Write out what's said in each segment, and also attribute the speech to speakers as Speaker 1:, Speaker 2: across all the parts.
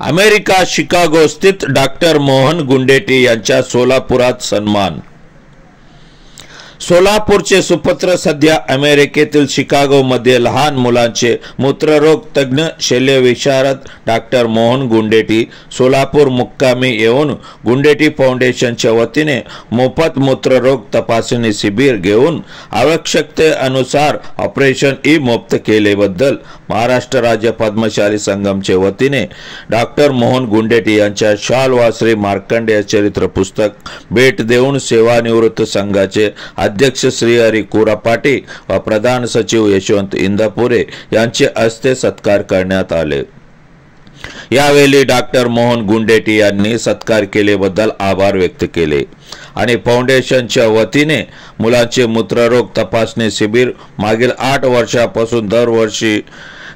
Speaker 1: America Chicago स्थित doctor Mohan Gundeti यांचा सोलापुरात सन्मान। सोलापूरचे सुपुत्र सध्या अमेरिकेतील शिकागो मध्ये लहान मुलांचे मूत्ररोग तज्ञ शल्यविशारद डॉक्टर मोहन गुंडेटी सोलापूर मुक्कामी येऊन गुंडेटी फाउंडेशनच्या वतीने मोफत मूत्ररोग तपासणी शिबिर घेऊन आवश्यकतेनुसार ऑपरेशन ई मुक्त केलेबद्दल महाराष्ट्र राज्य पद्मशाली संघमचे वतीने डॉक्टर मोहन गुंडेटी यांच्या शाल व श्री मार्कंडेय चरित्र पुस्तक भेट देऊन सेवानिवृत्त संघाचे अध्यक्ष श्री हरी कुरापाटी व प्रधान सचिव यशवंत इंदापुरे यांचे हस्ते सत्कार करण्यात आले। यावेळी डॉक्टर मोहन गुंडेटी यांनी सत्कार केलेबद्दल आभार व्यक्त केले आणि फाउंडेशनच्या वतीने मुलांचे मूत्ररोग तपासणी शिबिर मागील 8 वर्षापासून दरवर्षी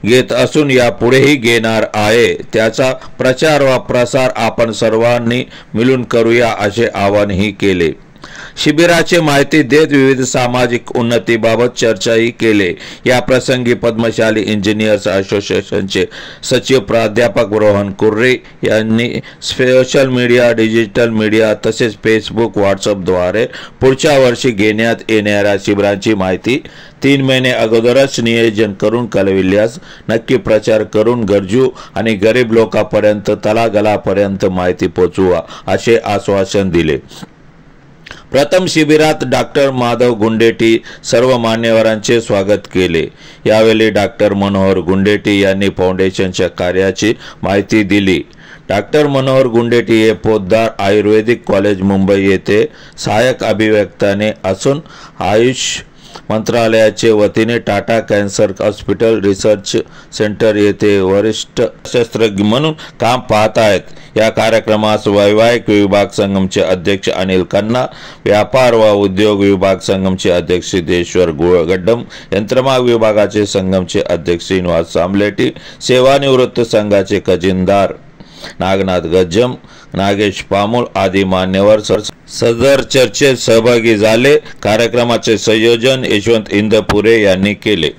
Speaker 1: घेत असून यापुढेही घेणार आहे, त्याचा प्रचार व प्रसार आपण सर्वांनी मिळून करूया असे आवाहनही केले। शिबिराची माहिती देत विविध सामाजिक उन्नतीबाबत चर्चाही केले। या प्रसंगी पद्मशाली इंजिनियर्स असोसिएशनचे सचिव प्राध्यापक रोहन कुर्रे यांनी सोशल मीडिया, डिजिटल मीडिया तसेच फेसबुक, व्हॉट्सअप द्वारे पुढच्या वर्षी घेण्यात येणाऱ्या शिबिरांची माहिती 3 महिने अगोदरच नियोजन करून कळविल्यास नक्की प्रचार करून गरजू आणि गरीब लोकांपर्यंत तळागाळापर्यंत माहिती पोहोचवा असे आश्वासन दिले। प्रथम शिबिरात डॉक्टर माधव गुंडेटी सर्व मान्यवरांचे स्वागत केले। यावेळी डॉक्टर मनोहर गुंडेटी यांनी फाउंडेशनच्या कार्याची माहिती दिली। डॉक्टर मनोहर गुंडेटी हे पोद्दार आयुर्वेदिक कॉलेज मुंबई येथे सहाय्यक अभिव्यक्ताने असून आयुष मंत्रालयाचे वतीने Tata cancer hospital research centre येथे वरिष्ठ शस्त्रज्ञ म्हणून काम पाहत आहेत। या कार्यक्रमास वैवाहिक विभाग संघमचे अध्यक्ष अनिल खन्ना, व्यापार व उद्योग विभाग संघमचे अध्यक्ष सिद्धेश्वर गड्डम, यंत्रमाग विभागाचे संघमचे अध्यक्ष श्रीनिवास सामलेटी, सेवानिवृत्त संघाचे खजिनदार नागनाथ गज्जम, नागेश पामुल आदी मान्यवर सदर चर्चेत सहभागी झाले। कार्यक्रमाचे संयोजन यशवंत इंदापुरे यांनी केले।